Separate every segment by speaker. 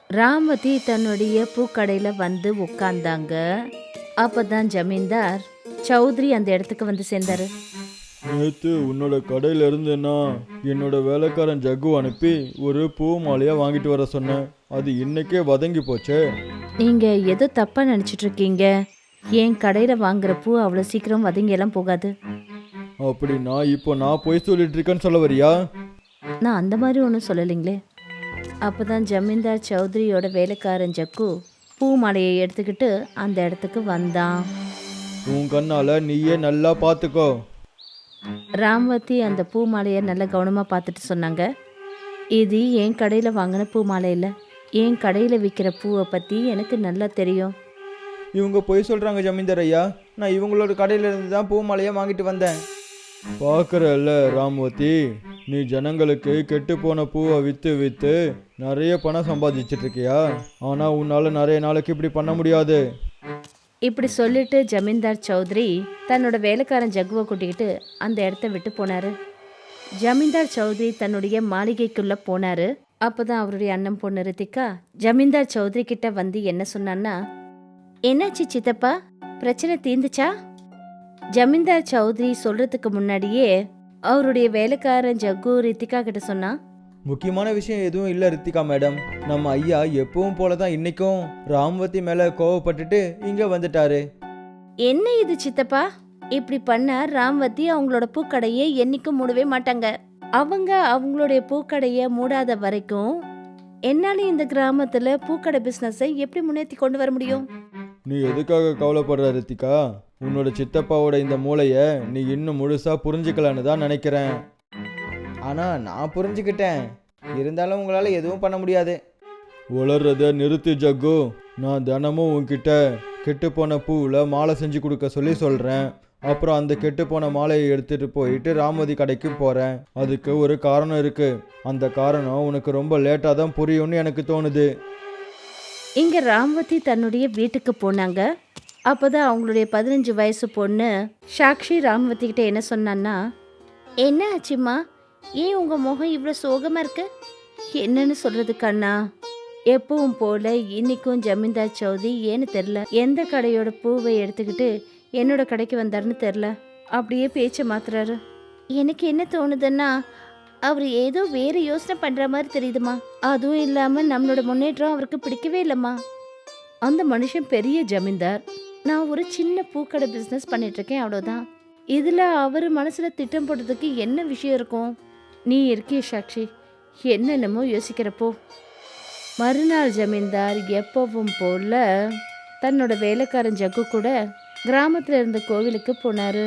Speaker 1: ராமதி தன்னுடைய பூக்கடையில வந்து உட்கார்ந்தாங்க. அப்பதான் ஜமீன்தார் சௌத்ரி அந்த இடத்துக்கு வந்து சேர்ந்தாரு.
Speaker 2: நேற்று உன்னோட கடையில இருந்துன்னா என்னோட வேலைக்காரன் ஜக்கு அனுப்பி ஒரு பூ மாலையா வாங்கிட்டு வர சொன்னேன். அது இன்னைக்கே வதங்கி போச்சே.
Speaker 1: நீங்க ஏதோ தப்பா நினைச்சிட்டு இருக்கீங்க. என் கடையில வாங்குற பூ அவ்வளவு சீக்கிரம் வதங்கி எல்லாம் போகாது.
Speaker 2: அப்படின்னா இப்போ நான் போய் சொல்லிட்டு இருக்கேன்னு சொல்ல வரியா?
Speaker 1: நான் அந்த மாதிரி ஒன்றும் சொல்லலைங்களே. அப்பதான் ஜமீன்தார் சௌத்ரியோட வேலைக்காரன் ஜக்கு பூ மாலையை எடுத்துக்கிட்டு அந்த இடத்துக்கு வந்தான்.
Speaker 2: உன் கண்ணால நீயே நல்லா பார்த்துக்கோ.
Speaker 1: ராம்வதி அந்த பூ மாலையை நல்லா கவனமாக பார்த்துட்டு சொன்னாங்க, இது என் கடையில் வாங்கின பூ மாலை இல்லை. என் கடையில் விற்கிற பூவை பற்றி எனக்கு நல்லா தெரியும்.
Speaker 2: இவங்க பொய் சொல்றாங்க ஜமீன்தார் ஐயா. நான் இவங்களோட கடையில இருந்து தான் பூ மாலையா வாங்கிட்டு வந்தேன். பார்க்குறல்ல ராமவதி, நீ ஜனங்களுக்கு கெட்டு போன பூவை விற்று விற்று நிறைய பணம் சம்பாதிச்சிட்டு இருக்கியா? ஆனால் உன்னால் நிறைய நாளைக்கு இப்படி பண்ண முடியாது.
Speaker 1: இப்படி சொல்லிட்டு ஜமீன்தார் சௌத்ரி தன்னோட வேலைக்காரன் ஜக்குவை கூட்டிக்கிட்டு அந்த இடத்த விட்டு போனாரு. ஜமீன்தார் சௌத்ரி தன்னுடைய மாளிகைக்குள்ள போனாரு. அப்பதான் அவருடைய அண்ணன் பொண்ணு ரித்திகா ஜமீன்தார் சௌத்ரி கிட்ட வந்து என்ன சொன்னான்னா, என்னாச்சு சித்தப்பா, பிரச்சனை தீர்ந்துச்சா? ஜமீன்தார் சௌத்ரி சொல்றதுக்கு முன்னாடியே அவருடைய வேலைக்காரன் ஜக்கு ரித்திகா கிட்ட சொன்னா,
Speaker 2: முக்கியமான விஷயம் எதுவும் இல்லை ரித்திகா மேடம். நம்ம ஐயா எப்பவும் போல தான் இன்னைக்கும் ராமவதி மேலே கோவப்பட்டுட்டு இங்கே வந்துட்டாரு.
Speaker 1: என்ன இது சித்தப்பா, இப்படி பண்ண ராம்வதி அவங்களோட பூக்கடையை என்னைக்கும் மூடவே மாட்டாங்க. அவங்க அவங்களுடைய பூக்கடையை மூடாத வரைக்கும் என்னால இந்த கிராமத்துல பூக்கடை பிசினஸை எப்படி முன்னேற்றி கொண்டு வர முடியும்?
Speaker 2: நீ எதுக்காக கவலைப்படுற ரித்திகா? உன்னோட சித்தப்பாவோட இந்த மூளையை நீ இன்னும் முழுசா புரிஞ்சுக்கலான்னு தான் நினைக்கிறேன். ஆனால் நான் புரிஞ்சுக்கிட்டேன். இருந்தாலும் உங்களால் எதுவும் பண்ண முடியாது. வளர்றத நிறுத்து ஜக்கு. நான் தினமும் உன்கிட்ட கெட்டுப்போன பூவில் மாலை செஞ்சு கொடுக்க சொல்லி சொல்கிறேன். அப்புறம் அந்த கெட்டுப்போன மாலையை எடுத்துகிட்டு போயிட்டு ராமவதி கடைக்கு போகிறேன். அதுக்கு ஒரு காரணம் இருக்குது. அந்த காரணம் உனக்கு ரொம்ப லேட்டாக தான் புரியும்னு எனக்கு தோணுது.
Speaker 1: இங்க ராம்வதி தன்னுடைய வீட்டுக்கு போனாங்க. அப்போதான் அவங்களுடைய 15 வயசு பொண்ணு சாக்ஷி ராம்வதி கிட்ட என்ன சொன்னான்னா, என்ன ஆச்சுமா, ஏன் உங்க முகம் இவ்வளோ சோகமா இருக்கு? என்னன்னு சொல்றது கண்ணா, எப்பவும் போல இன்னைக்கும் ஜமீன்தார் சௌத்ரி ஏன்னு தெரில எந்த கடையோட பூவை எடுத்துக்கிட்டு என்னோட கடைக்கு வந்தாருன்னு தெரில, அப்படியே பேச்சை மாத்துறாரு. எனக்கு என்ன தோணுதுன்னா, அவர் ஏதோ வேற யோசனை பண்ற மாதிரி தெரியுதுமா. அதுவும் இல்லாம நம்மளோட முன்னேற்றம் அவருக்கு பிடிக்கவே இல்லைம்மா. அந்த மனுஷன் பெரிய ஜமீன்தார், நான் ஒரு சின்ன பூக்கடை பிஸ்னஸ் பண்ணிட்டு இருக்கேன், அவ்வளோதான். இதுல அவர் மனசுல திட்டம் போடுறதுக்கு என்ன விஷயம் இருக்கும்? நீ இருக்கிய சாக்ஷி, என்னென்னமோ யோசிக்கிறப்போ. மறுநாள் ஜமீன்தார் எப்பவும் போல தன்னோட வேலைக்காரன் ஜக்கு கூட கிராமத்துல இருந்த கோவிலுக்கு போனாரு.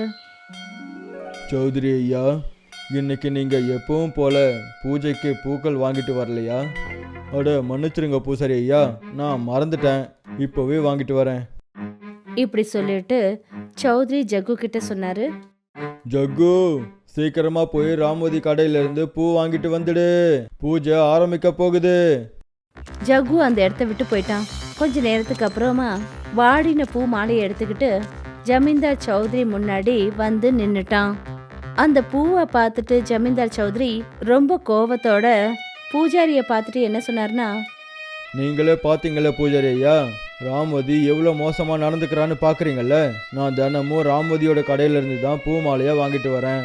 Speaker 2: சௌத்ரி ஐயா, இன்னைக்கு நீங்கள் எப்பவும் போல பூஜைக்கு பூக்கள் வாங்கிட்டு வரலையா? அட மன்னிச்சிருங்க பூசாரி ஐயா, நான் மறந்துட்டேன். இப்போவே வாங்கிட்டு வரேன்.
Speaker 1: இப்படி சொல்லிட்டு சௌத்ரி ஜக்கு கிட்ட சொன்னாரு,
Speaker 2: ஜக்கு, சீக்கிரமா போய் ராமவதி கடையில இருந்து பூ வாங்கிட்டு வந்துடு. பூஜை ஆரம்பிக்க போகுது.
Speaker 1: ஜக்கு அந்த இடத்த விட்டு போயிட்டான். கொஞ்ச நேரத்துக்கு அப்புறமா வாடின பூ மாலையை எடுத்துக்கிட்டு ஜமீன்தார் சௌத்ரி முன்னாடி வந்து நின்னுட்டான். அந்த பூவை பார்த்துட்டு ஜமீன்தார் சௌத்ரி ரொம்ப கோவத்தோட பூஜாரியை பார்த்துட்டு என்ன சொன்னார்னா,
Speaker 2: நீங்களே பார்த்தீங்களே பூஜாரி ஐயா, ராமவதி எவ்வளோ மோசமாக நடந்துக்கிறான்னு பார்க்குறீங்கல்ல. நான் தினமும் ராமவதியோட கடையில இருந்து தான் பூ மாலையாக வாங்கிட்டு வரேன்.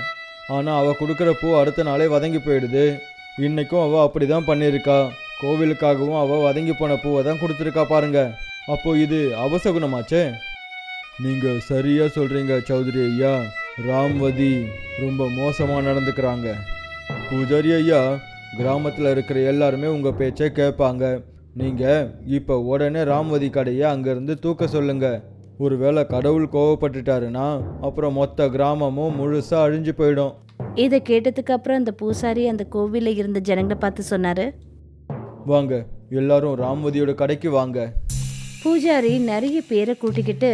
Speaker 2: ஆனால் அவள் கொடுக்குற பூ அடுத்த நாளே வதங்கி போயிடுது. இன்னைக்கும் அவள் அப்படி தான் பண்ணியிருக்கா. கோவிலுக்காகவும் அவள் வதங்கி போன பூவை தான் கொடுத்துருக்கா பாருங்க. அப்போ இது அபசகுணமாச்சே. நீங்கள் சரியாக சொல்கிறீங்க சௌத்ரி ஐயா, ராமவதி ரொம்ப மோசமாக நடந்துக்கிறாங்க. பூஜாரி ஐயா, கிராமத்தில் இருக்கிற எல்லாருமே உங்கள் பேச்சை கேட்பாங்க. நீங்கள் இப்போ உடனே ராமவதி கடையை அங்கேருந்து தூக்க சொல்லுங்க. ஒருவேளை கடவுள் கோவப்பட்டுட்டாருன்னா அப்புறம் மொத்த கிராமமும் முழுசாக அழிஞ்சு போயிடும்.
Speaker 1: இதை கேட்டதுக்கு அப்புறம் அந்த பூசாரி அந்த கோவிலில் இருந்த ஜனங்களை பார்த்து சொன்னாரு,
Speaker 2: வாங்க எல்லாரும் ராமவதியோட கடைக்கு வாங்க.
Speaker 1: பூஜாரி நிறைய பேரை கூட்டிக்கிட்டு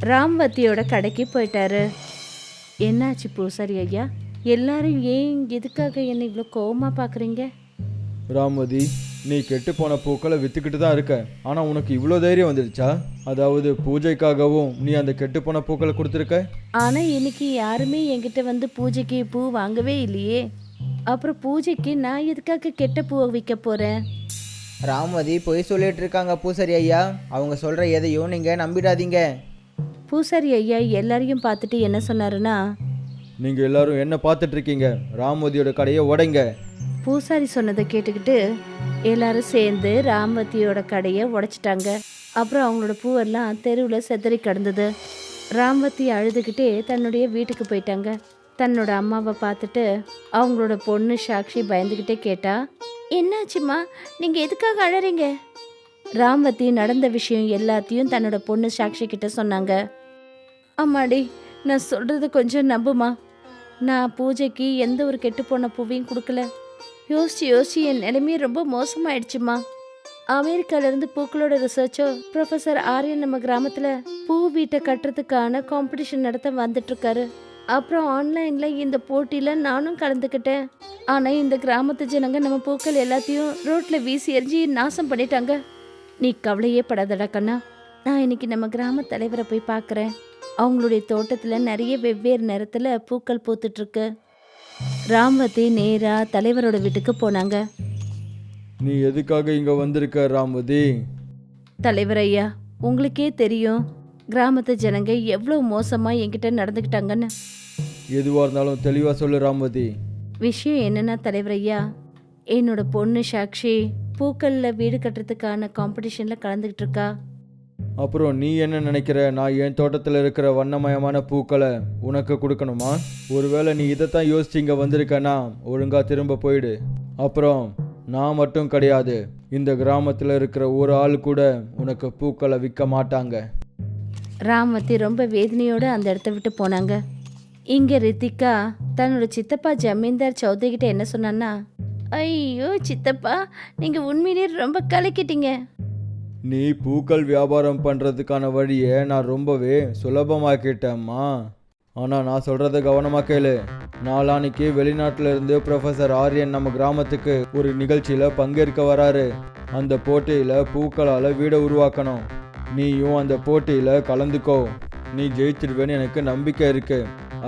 Speaker 1: ராம்வதியோட கடைக்கு போயிட்டாரு. என்னாச்சு பூசாரி ஐயா, எல்லாரும் ஏன் எதுக்காக என்னை இவ்வளோ கோவமா பார்க்குறீங்க?
Speaker 2: ராமவதி, நீ கெட்டு போன பூக்களை விற்றுக்கிட்டு தான் இருக்க. ஆனால் உனக்கு இவ்வளோ தைரியம் வந்துடுச்சா? அதாவது பூஜைக்காகவும் நீ அந்த கெட்டு போன பூக்களை கொடுத்துருக்க.
Speaker 1: ஆனால் இன்னைக்கு யாருமே என்கிட்ட வந்து பூஜைக்கு பூ வாங்கவே இல்லையே. அப்புறம் பூஜைக்கு நான் எதுக்காக கெட்ட பூவை விற்க போகிறேன்?
Speaker 3: ராமதி பொய் சொல்லிட்டு இருக்காங்க பூசாரி ஐயா. அவங்க சொல்கிற எதையும் நீங்கள் நம்பிடாதீங்க.
Speaker 1: பூசாரி ஐயா எல்லாரையும் பார்த்துட்டு என்ன சொன்னாருன்னா,
Speaker 2: நீங்கள் எல்லாரும் என்ன பார்த்துட்டு இருக்கீங்க? ராமவதியோட கடையை உடைங்க.
Speaker 1: பூசாரி சொன்னதை கேட்டுக்கிட்டு எல்லாரும் சேர்ந்து ராமவதியோட கடையை உடைச்சிட்டாங்க. அப்புறம் அவங்களோட பூவெல்லாம் தெருவில் செதறி கிடந்தது. ராமவதி அழுதுகிட்டே தன்னுடைய வீட்டுக்கு போயிட்டாங்க. தன்னோட அம்மாவை பார்த்துட்டு அவங்களோட பொண்ணு சாக்ஷி பயந்துக்கிட்டே கேட்டா, என்னாச்சும்மா, நீங்கள் எதுக்காக அழறீங்க? ராமவதி நடந்த விஷயம் எல்லாத்தையும் தன்னோட பொண்ணு சாக்ஷி கிட்ட சொன்னாங்க. அம்மாடி, நான் சொல்கிறது கொஞ்சம் நம்புமா. நான் பூஜைக்கு எந்த ஒரு கெட்டுப்போன பூவையும் கொடுக்கல. யோசிச்சு என் நிலைமையே ரொம்ப மோசமாயிடுச்சுமா. அமெரிக்காவிலேருந்து பூக்களோட ரிசர்ச்சர் ப்ரொஃபஸர் ஆரியன் நம்ம கிராமத்தில் பூ வீட்டை கட்டுறதுக்கான காம்படிஷன் நடத்த வந்துட்டுருக்காரு. அப்புறம் ஆன்லைனில் இந்த போட்டியில் நானும் கலந்துக்கிட்டேன். ஆனால் இந்த கிராமத்து ஜனங்க நம்ம பூக்கள் எல்லாத்தையும் ரோட்டில் வீசி எரிஞ்சு நாசம் பண்ணிட்டாங்க. நீ கவலையே படாதடா கண்ணா. நான் இன்னைக்கு நம்ம கிராம தலைவரை போய் பார்க்குறேன். அவங்களுடைய தோட்டத்தில் நிறைய வெவ்வேறு நேரத்தில் பூக்கள் பூத்துட்ருக்கு. ராமவதி நேராக தலைவரோட வீட்டுக்கு போனாங்க.
Speaker 2: நீ எதுக்காக இங்கே வந்திருக்க ராமவதி?
Speaker 1: தலைவர் ஐயா, உங்களுக்கே தெரியும் கிராமத்து ஜனங்க எவ்வளோ மோசமாக என்கிட்ட நடந்துக்கிட்டாங்கன்னு.
Speaker 2: எதுவாக இருந்தாலும் தெளிவாக சொல்லு ராமவதி.
Speaker 1: விஷயம் என்னன்னா தலைவர் ஐயா, என்னோட பொண்ணு சாக்ஷி பூக்களில் வீடு கட்டுறதுக்கான காம்படிஷனில் கலந்துக்கிட்டு இருக்கா.
Speaker 2: அப்புறம் நீ என்ன நினைக்கிற? நான் என் தோட்டத்தில் இருக்கிற வண்ணமயமான பூக்களை உனக்கு கொடுக்கணுமா? ஒருவேளை நீ இதைத்தான் யோசிச்சு இங்கே வந்திருக்கனா, ஒழுங்கா திரும்ப போயிடு. அப்புறம் நான் மட்டும் கிடையாது, இந்த கிராமத்தில் இருக்கிற ஒரு ஆள் கூட உனக்கு பூக்களை விற்க மாட்டாங்க.
Speaker 1: ராமவதி ரொம்ப வேதனையோடு அந்த இடத்த விட்டு போனாங்க. இங்கே ரித்திகா தன்னோட சித்தப்பா ஜமீன்தார் சௌத்ரிகிட்ட என்ன சொன்னான்னா, ஐயோ சித்தப்பா, நீங்கள் உண்மையிலே ரொம்ப கலக்கிட்டீங்க.
Speaker 2: நீ பூக்கள் வியாபாரம் பண்ணுறதுக்கான வழியை நான் ரொம்பவே சுலபமாக்கிட்டேம்மா. ஆனால் நான் சொல்கிறத கவனமாக கேளு. நாளானிக்கு வெளிநாட்டில் இருந்து ப்ரொஃபஸர் ஆரியன் நம்ம கிராமத்துக்கு ஒரு நிகழ்ச்சியில் பங்கேற்க வராரு. அந்த போட்டியில் பூக்களால் வீடை உருவாக்கணும். நீயும் அந்த போட்டியில் கலந்துக்கோ. நீ ஜெயிச்சிடுவேன்னு எனக்கு நம்பிக்கை இருக்கு.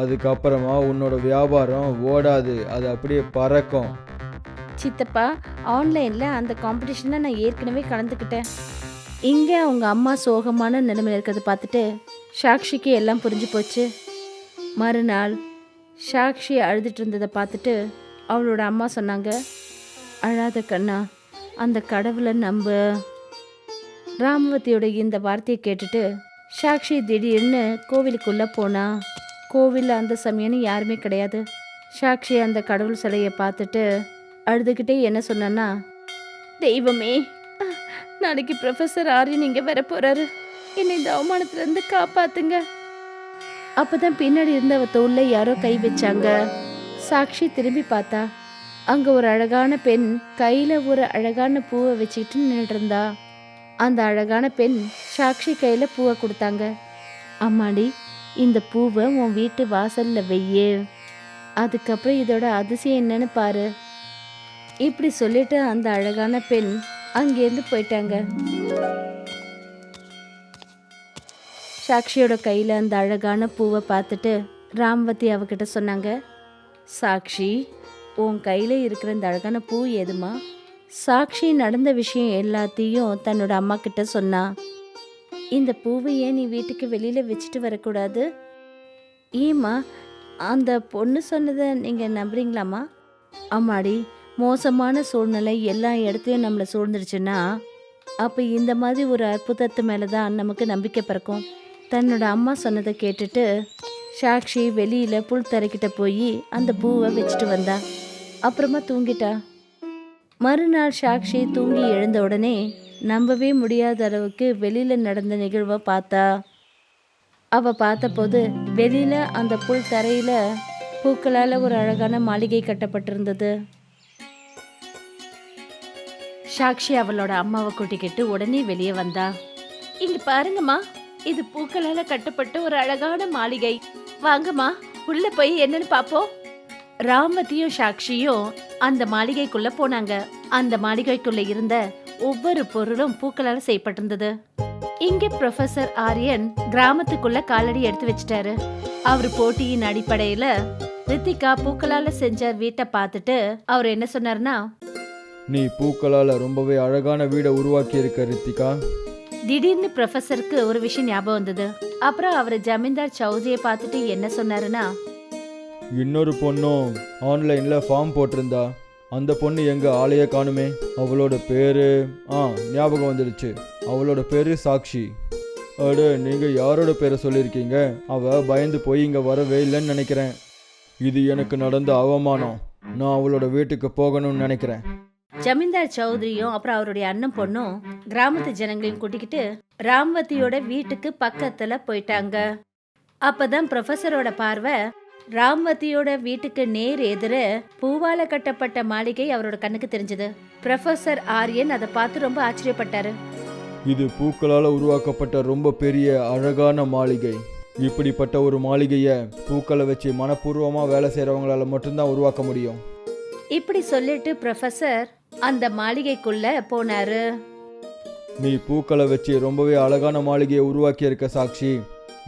Speaker 2: அதுக்கப்புறமா உன்னோட வியாபாரம் ஓடாது, அது அப்படியே பறக்கும்.
Speaker 1: சித்தப்பா, ஆன்லைனில் அந்த காம்படிஷனில் நான் ஏற்கனவே கலந்துக்கிட்டேன். இங்கே அவங்க அம்மா சோகமான நிலைமையில் இருக்கிறத பார்த்துட்டு சாக்ஷிக்கு எல்லாம் புரிஞ்சு போச்சு. மறுநாள் சாக்ஷி அழுதுட்டு இருந்ததை பார்த்துட்டு அவளோட அம்மா சொன்னாங்க, அழாத கண்ணா, அந்த கடவுளை நம்ப. ராமவதியோட இந்த வார்த்தையை கேட்டுட்டு சாக்ஷி திடீர்னு கோவிலுக்குள்ளே போனா. கோவிலில் அந்த சமயம் யாருமே கிடையாது. சாக்ஷி அந்த கடவுள் சிலையை பார்த்துட்டு அழுதுகிட்டே என்ன சொன்னான்னா, தெய்வமே, நாளைக்கு ப்ரொஃபஸர் ஆரியன் இங்கே வர போகிறாரு. என்னை இந்த அவமானத்துலேருந்து காப்பாத்துங்க. அப்போ தான் பின்னாடி இருந்தவ தோளில் யாரோ கை வச்சாங்க. சாக்ஷி திரும்பி பார்த்தா. அங்கே ஒரு அழகான பெண் கையில் ஒரு அழகான பூவை வச்சுக்கிட்டு நின்றுட்டு இருந்தா. அந்த அழகான பெண் சாக்ஷி கையில் பூவை கொடுத்தாங்க. அம்மாடி, இந்த பூவை உன் வீட்டு வாசலில் வெய்யு. அதுக்கப்புறம் இதோட அதிசயம் என்னன்னு பாரு. இப்படி சொல்லிட்டு அந்த அழகான பெண் அங்கேருந்து போயிட்டாங்க. சாக்ஷியோட கையில் அந்த அழகான பூவை பார்த்துட்டு ராமவதி அவகிட்ட சொன்னாங்க, சாக்ஷி, உன் கையில் இருக்கிற இந்த அழகான பூ எதுமா? சாக்ஷி நடந்த விஷயம் எல்லாத்தையும் தன்னோட அம்மா கிட்ட சொன்னா. இந்த பூவை ஏன் நீ வீட்டுக்கு வெளியில் வச்சுட்டு வரக்கூடாது? ஏம்மா, அந்த பொண்ணு சொன்னதை நீங்கள் நம்புறீங்களாம்மா? அம்மாடி, மோசமான சூழ்நிலை எல்லா இடத்துலையும் நம்மளை சூழ்ந்துருச்சுன்னா அப்போ இந்த மாதிரி ஒரு அற்புதத்து மேலே தான் நமக்கு நம்பிக்கை பிறக்கும். தன்னோட அம்மா சொன்னதை கேட்டுட்டு சாக்ஷி வெளியில் புல் தரைக்கிட்ட போய் அந்த பூவை வச்சுட்டு வந்தா. அப்புறமா தூங்கிட்டா. மறுநாள் சாக்ஷி தூங்கி எழுந்த உடனே நம்பவே முடியாத அளவுக்கு வெளியில் நடந்த நிகழ்வை பார்த்தா. அவள் பார்த்தபோது வெளியில் அந்த புல் தரையில் பூக்களால் ஒரு அழகான மாளிகை கட்டப்பட்டிருந்தது. சாக்ஷி அவளோட அம்மாவை கூட்டிக்கிட்டு உடனே வெளியே வந்தா. இங்க பாருங்கம்மா, இது பூக்களால கட்டப்பட்ட ஒரு அழகான மாளிகை. வாங்கம்மா, உள்ள போய் என்னன்னு பாப்போம். ராமவதியும் சாக்ஷியும் அந்த மாளிகைக்குள்ள போனாங்க. அந்த மாளிகைக்குள்ள இருந்த ஒவ்வொரு பொருளும் பூக்களால செய்யப்பட்டிருந்தது. இங்க ப்ரொஃபசர் ஆரியன் கிராமத்துக்குள்ள காலடி எடுத்து வச்சிட்டாரு. அவரு போட்டியின் அடிப்படையில ரித்திகா பூக்களால செஞ்ச வீட்டை பார்த்துட்டு அவர் என்ன சொன்னார்னா,
Speaker 2: நீ பூக்களால் ரொம்பவே அழகான வீடை உருவாக்கி இருக்க ரித்திகா.
Speaker 1: திடீர்னு ப்ரொஃபஸருக்கு ஒரு விஷயம் ஞாபகம் வந்தது. அப்புறம் அவர் ஜமீன்தார் சௌத்ரியை பார்த்துட்டு என்ன சொன்னாருன்னா,
Speaker 2: இன்னொரு பொண்ணும் ஆன்லைனில் ஃபார்ம் போட்டிருந்தா, அந்த பொண்ணு எங்க ஆளையே காணுமே. அவளோட பேரு ஞாபகம் வந்துடுச்சு, அவளோட பேரு சாக்ஷி. அட, நீங்க யாரோட பேரை சொல்லியிருக்கீங்க? அவ பயந்து போய் இங்க வரவே இல்லைன்னு நினைக்கிறேன். இது எனக்கு நடந்த அவமானம். நான் அவளோட வீட்டுக்கு போகணும்னு நினைக்கிறேன்.
Speaker 1: ஜமீன்தார் சௌத்ரியும் அப்புறம் அவருடைய அண்ணன் பொண்ணும் கிராமத்து ஜனங்களையும் கூட்டிக்கிட்டு ராம்வதியோட வீட்டுக்கு பக்கத்துல போயிட்டாங்க. அப்பதான் ப்ரொஃபஸரோட பார்வை ராம்வதியோட வீட்டுக்கு நேர் எதிர பூவால கட்டப்பட்ட மாளிகை அவரோட கண்ணுக்கு தெரிஞ்சது. ப்ரொஃபஸர் ஆரியன் அதை பார்த்து ரொம்ப ஆச்சரியப்பட்டாரு.
Speaker 2: இது பூக்களால் உருவாக்கப்பட்ட ரொம்ப பெரிய அழகான மாளிகை. இப்படிப்பட்ட ஒரு மாளிகையை பூக்களை வச்சு மனப்பூர்வமாக வேலை செய்கிறவங்களால மட்டும்தான் உருவாக்க முடியும்.
Speaker 1: இப்படி சொல்லிட்டு ப்ரொஃபஸர் அந்த மாளிகைக்குள்ள போனாரு.
Speaker 2: நீ பூக்களை வச்சு ரொம்பவே அழகான மாளிகையை உருவாக்கி இருக்க சாக்ஷி.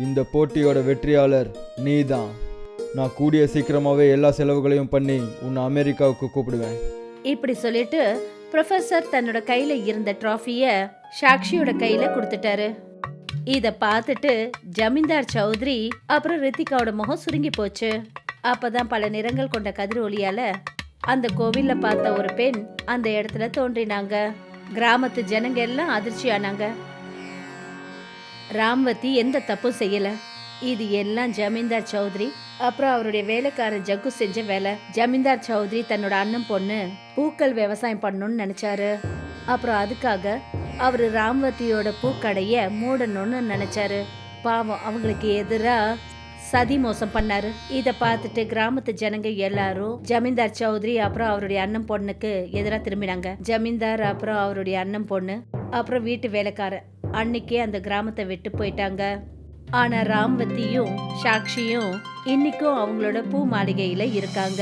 Speaker 2: இந்த போட்டியோட வெற்றியாளர் நீ தான். நான் கூடிய சீக்கிரமாகவே எல்லா செலவுகளையும் பண்ணி உன்னை அமெரிக்காவுக்கு கூப்பிடுவேன்.
Speaker 1: இப்படி சொல்லிட்டு ப்ரொஃபஸர் தன்னோட கையில இருந்த ட்ராஃபிய சாக்ஷியோட கையில கொடுத்துட்டாரு. இத பார்த்துட்டு ஜமீன்தார் சௌத்ரி அப்புறம் ரித்திகாவோட முகம் சுருங்கி போச்சு. அப்பதான் பல நிறங்கள் கொண்ட கதிர் ஒளியால அந்த கோவில்ல பார்த்த ஒரு பெண் அந்த இடத்துல தோன்றினாங்க. கிராமத்து ஜனங்க எல்லாம் அதிர்ச்சி ஆனாங்க. ராம்வதி எந்த தப்பும் செய்யல. இது எல்லாம் ஜமீன்தார் சௌத்ரி அப்புறம் அவருடைய வேலைக்காரன் ஜக்கு செஞ்ச வேலை. ஜமீன்தார் சௌத்ரி தன்னோட அண்ணன் பொண்ணு பூக்கள் விவசாயம் பண்ணணும்னு நினைச்சாரு. அப்புறம் அதுக்காக அவரு ராம்வதியோட பூக்கடைய மூடணும்னு நினைச்சாரு. பாவம், அவங்களுக்கு எதிரா சதி மோசம் பண்ணாரு. இத பார்த்துட்டு கிராமத்து ஜனங்க எல்லாரும் ஜமீன்தார் சௌத்ரி அப்புறம் அவருடைய அண்ணன் பொண்ணுக்கு எதிராக திரும்பினாங்க. ஜமீன்தார் அப்புறம் அவருடைய அண்ணன் பொண்ணு அப்புறம் வீட்டு வேலைக்காரன் அன்னைக்கே அந்த கிராமத்தை விட்டு போயிட்டாங்க. ஆனா ராம்வதியும் சாக்ஷியும் இன்னைக்கும் அவங்களோட பூ மாளிகையில இருக்காங்க.